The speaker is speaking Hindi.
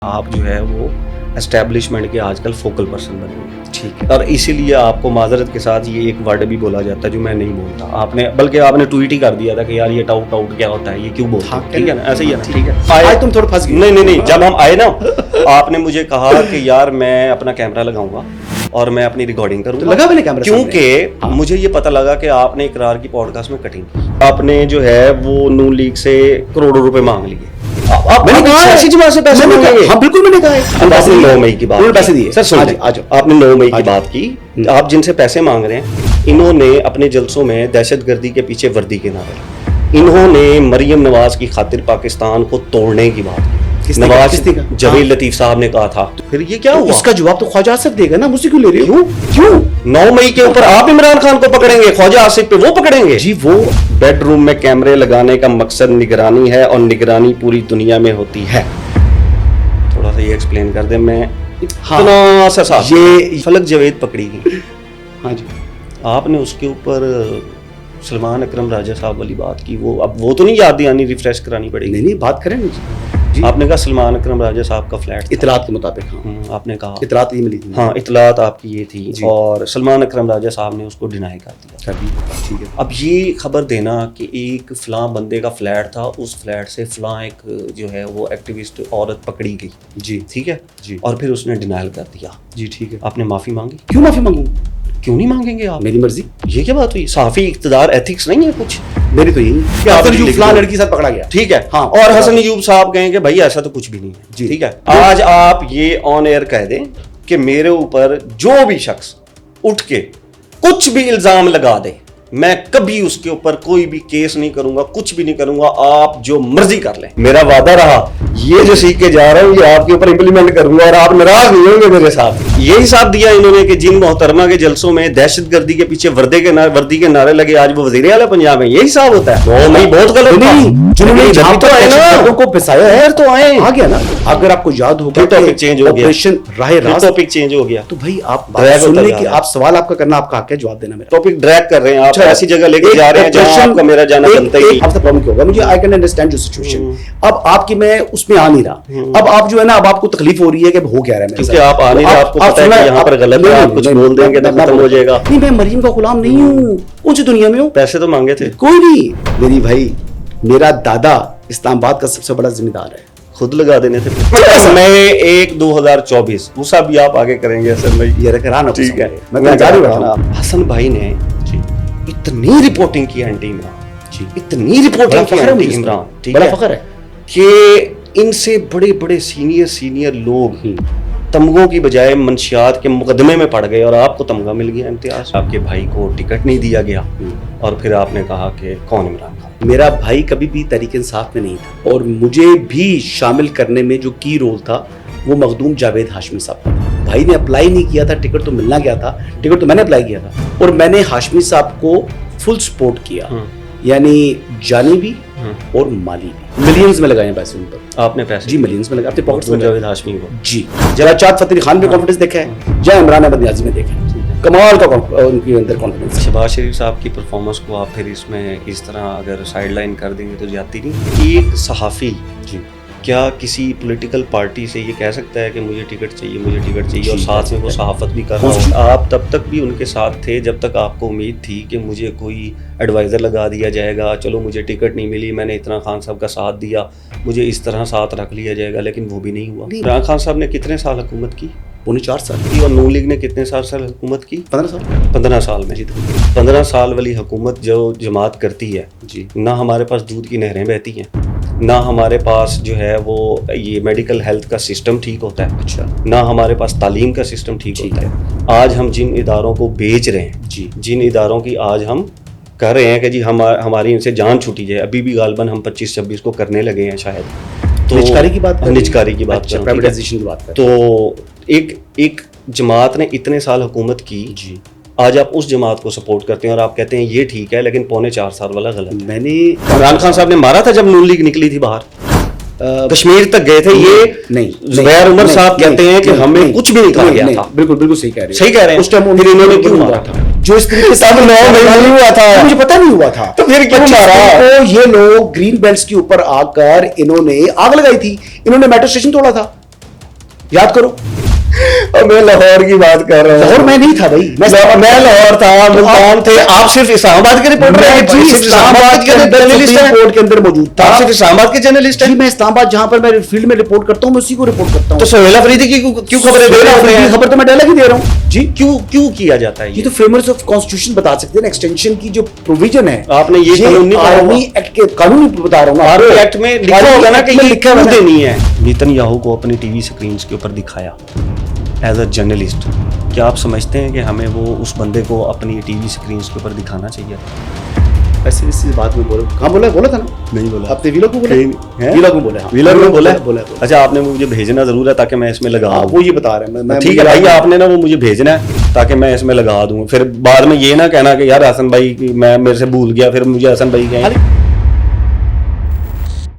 आप जो है वो एस्टेब्लिशमेंट के आजकल फोकल पर्सन बने हुए हैं। ठीक है। और इसीलिए आपको माजरत के साथ ये एक वर्ड भी बोला जाता है जो मैं नहीं बोलता, आपने बल्कि आपने ट्वीट ही कर दिया था कि यार ये टाउट टाउट क्या होता है, ये क्यों बोलते हैं, ठीक है ना, ऐसे ही है ना, ठीक है। आज तुम थोड़ा फंस गए। नहीं, जब हम आए ना आपने मुझे कहा कि यार मैं अपना कैमरा लगाऊंगा और मैं अपनी रिकॉर्डिंग करूंगा। तो लगा मैंने कैमरा, क्योंकि मुझे ये पता लगा कि आपने इकरार की पॉडकास्ट में कटिंग की, आपने जो है वो नून लीग से करोड़ों रुपए मांग लिए। मैंने कहा ऐसी जगह से पैसे मांगेंगे। हाँ बिल्कुल मैंने कहा है। आपने 9 मई की बात, पैसे दिए सर सुनिए, आपने 9 मई की बात की। आप जिनसे पैसे मांग रहे हैं, इन्होंने अपने जलसों में दहशतगर्दी के पीछे वर्दी के नारे, इन्होंने मरियम नवाज की खातिर पाकिस्तान को तोड़ने की बात की। नवाज जमील लतीफ साहब ने कहा था, तो फिर ये क्या हुआ? इसका जवाब तो ख्वाजा आसिफ देगा ना, मुझसे क्यों ले रहे हो? क्यों 9 मई के ऊपर आप इमरान खान को पकड़ेंगे, ख्वाजा आसिफ पे वो पकड़ेंगे? जी वो बेडरूम में कैमरे लगाने का मकसद निगरानी है और निगरानी पूरी दुनिया में होती है। थोड़ा सा ये एक्सप्लेन कर दे। मैं इतना सा ये फलक जवेद पकड़ी गई। हाँ जी, आपने उसके ऊपर सलमान अकरम राजा साहब वाली बात की, वो अब वो तो नहीं याद दिलानी, रिफ्रेश करानी पड़ेगी। नहीं बात करें जी। आपने कहा सलमान अकरम राजा साहब का फ्लैट, इतलात के मुताबिक। हाँ आपने कहा इतलात ही मिली थी। हाँ इतलात आपकी ये थी और सलमान अकरम राजा साहब ने उसको डिनाई कर दिया। ठीक है। अब ये खबर देना कि एक फलां बंदे का फ्लैट था, उस फ्लैट से फलां एक जो है वो एक्टिविस्ट औरत पकड़ी गई जी, ठीक है जी, और फिर उसने डिनाइल कर दिया जी, ठीक है। आपने माफी मांगी? क्यों माफी मांगू? क्यों नहीं मांगेंगे आप? मेरी मर्जी। ये क्या बात हुई? सहाफी इख्तिदार एथिक्स नहीं है कुछ? मेरी तो यही कि हसन फलां लड़की के साथ पकड़ा गया, ठीक है। हाँ, और हसन अयूब साहब कहेंगे भाई ऐसा तो कुछ भी नहीं है जी, ठीक है। आज आप ये ऑन एयर कह दें कि मेरे ऊपर जो भी शख्स उठ के कुछ भी इल्जाम लगा दे, मैं कभी उसके ऊपर कोई भी केस नहीं करूंगा, कुछ भी नहीं करूंगा, आप जो मर्जी कर लें। मेरा वादा रहा, ये जो सीख के जा रहा हूं ये आपके ऊपर इंप्लीमेंट करूंगा और आप नाराज नहीं होंगे मेरे साथ। ये हिसाब दिया इन्होंने कि जिन मोहतरमा के जलसों में दहशतगर्दी के पीछे वर्दी के नारे लगे, आज वो वजीर आला पंजाब है। ये हिसाब होता है? नहीं, बहुत गलत को पिसाया है तो आए आ गया ना। अगर आपको याद होगा टॉपिक चेंज हो गया, ऑपरेशन राह रास्त टॉपिक चेंज हो गया, तो भाई आप सुनने की, आप सवाल आपका करना, आपका हक है, जवाब देना। मेरा टॉपिक ड्रैग कर रहे हैं आप, ऐसी जगह लेके जा रहे हैं जहां आपका मेरा जाना बनता ही। आपसे प्रॉब्लम क्या होगा मुझे, I can understand your situation. अब आपकी मैं उसमें आ नहीं रहा, अब आप जो है ना, अब आपको तकलीफ हो रही है कि हो क्या रहा है, क्योंकि आप आ नहीं रहे, आपको पता है कि यहाँ पर गलत है, आप कुछ बोल देंगे तो खत्म हो जाएगा। नहीं, मैं मरीम का गुलाम नहीं हूँ, कौन सी दुनिया में हूँ। पैसे तो मांगे थे? कोई नहीं मेरी भाई, मेरा दादा इस्लामाबाद का सबसे बड़ा जिम्मेदार है, खुद लगा देने थे। मैं 1/2024 उसा भी आप आगे करेंगे हसन भाई, ये रखा ना, ठीक है। मैं जा रही हूँ। हसन भाई ने इतनी रिपोर्टिंग की एंटी इमरान जी, इतनी रिपोर्टिंग की एंटी इमरान, ठीक है, बड़ा फख्र है कि इनसे बड़े बड़े सीनियर लोग तमगों की बजाय मंशियात के मुकदमे में पड़ गए और आपको तमगा मिल गया, इम्तियाज। आपके भाई को टिकट नहीं दिया गया और फिर आपने कहा कि कौन इमरान खान? मेरा भाई कभी भी तहरीक इंसाफ में नहीं था और मुझे भी शामिल करने में जो की रोल था वो मखदूम जावेद हाशमी साहब का था। भाई ने अप्लाई नहीं किया था, टिकट तो मिलना गया था, टिकट तो मैंने अप्लाई किया था और मैंने हाशमी साहब को फुल सपोर्ट किया, यानी जानी भी और माली भी। मिलियंस में लगाए पैसे उन पर। आपने पैसे? जी मिलियंस में लगाए अपने पॉकेट्स में। जावेद हाशमी को जी, जरा चाँद फतेह अली खान में कॉन्फिडेंस देखा है, जय इमरान अहमद नियाज़ी में देखा है, कमाल का उनके अंदर कॉन्फिडेंस। शहबाज शरीफ साहब की परफॉर्मेंस को आप फिर इसमें इस तरह अगर साइडलाइन कर देंगे तो जाती नहीं। एक सहाफ़ी जी क्या किसी पॉलिटिकल पार्टी से ये कह सकता है कि मुझे टिकट चाहिए और साथ में वो सहाफत भी कर रहा हो? आप तब तक भी उनके साथ थे जब तक आपको उम्मीद थी कि मुझे कोई एडवाइज़र लगा दिया जाएगा, चलो मुझे टिकट नहीं मिली, मैंने इतना खान साहब का साथ दिया, मुझे इस तरह साथ रख लिया जाएगा, लेकिन वो भी नहीं हुआ। इमरान खान साहब ने कितने साल हुकूमत की? 4 साल की। और नून लीग ने कितने साल हुकूमत की? 15 साल में। 15 साल वाली हुकूमत जो जमात करती है जी, ना हमारे पास दूध की नहरें बहती हैं, ना हमारे पास जो है वो ये मेडिकल हेल्थ का सिस्टम ठीक होता है, अच्छा, ना हमारे पास तालीम का सिस्टम ठीक होता है। आज हम जिन इदारों को बेच रहे हैं जी, जिन इदारों की आज हम कह रहे हैं कि जी हमारी इनसे जान छूटी जाए, अभी भी गालबन हम 25-26 को करने लगे हैं शायद, तो निजकारी की बात प्राइवेटाइजेशन की बात, तो एक जमात ने इतने साल हुकूमत की जी, आज आप उस जमात को सपोर्ट करते हैं और आप कहते हैं ये ठीक है, लेकिन 4.25 साल वाला गलत। मैंने इमरान खान साहब ने मारा था जब नून लीग निकली थी बाहर, कश्मीर तक गए थे, ये नहीं जुबैर उमर साहब कहते हैं कि हमें कुछ भी नहीं कहा गया था। बिल्कुल सही कह रहे हैं। उस टाइम फिर इन्होंने क्यों मारा था? जो इस तरीके से नहीं हुआ था, मुझे पता नहीं हुआ था, तो फिर क्यों मारा? तो ये लोग ग्रीन बेल्ट्स के ऊपर आकर इन्होंने आग लगाई थी, इन्होंने मेट्रो स्टेशन तोड़ा था, याद करो। और मैं लाहौर की बात कर रहा हूँ। लाहौर मैं नहीं था भाई, मैं लाहौर था, मुल्तान थे, आप सिर्फ इस्लामाबाद के रिपोर्टर हैं? जी, सिर्फ इस्लामाबाद के जर्नलिस्ट हैं? बोर्ड के अंदर मौजूद था। आप सिर्फ इस्लामाबाद के जर्नलिस्ट जी, हैं? मैं इस्लामाबाद जहां पर मैं फील्ड में रिपोर्ट करता हूं, मैं उसी को रिपोर्ट करता तो हूं। सुहेल अफरीदी की क्यों खबरें दे रहे हैं? खबर तो मैं डायलॉग ही दे रहा हूं जी। क्यों किया जाता है ये तो फ्रेमवर्क ऑफ कॉन्स्टिट्यूशन बता सकते हैं ना, एक्सटेंशन की जो प्रोविजन है। आपने ये कानूनी आर्मी एक्ट के कानूनी बता रहा हूं। आर्मी एक्ट में लिखा होगा ना कि ये लिखा क्यों हुआ है। देनी है। नेतन्याहू को अपनी टीवी स्क्रीन के ऊपर दिखाया एज अ जर्नलिस्ट। क्या आप समझते हैं कि हमें वो उस बंदे को अपनी टीवी स्क्रीन के ऊपर दिखाना चाहिए? ऐसे इसी बात में बोलो, कहाँ बोला था ना? नहीं बोला आपने वीलॉग में बोला? हैं? वीलॉग में बोला, हाँ। व्लॉग में बोला? बोला। अच्छा, आपने मुझे भेजना जरूर है ताकि मैं इसमें लगा हाँ, दूं। वो ये बता रहे हैं मैं ठीक है भाई, आपने ना वो मुझे भेजना है ताकि मैं इसमें लगा दूं। फिर बाद में ये ना कहना कि यार हसन भाई मैं मेरे से भूल गया, फिर मुझे हसन भाई कहें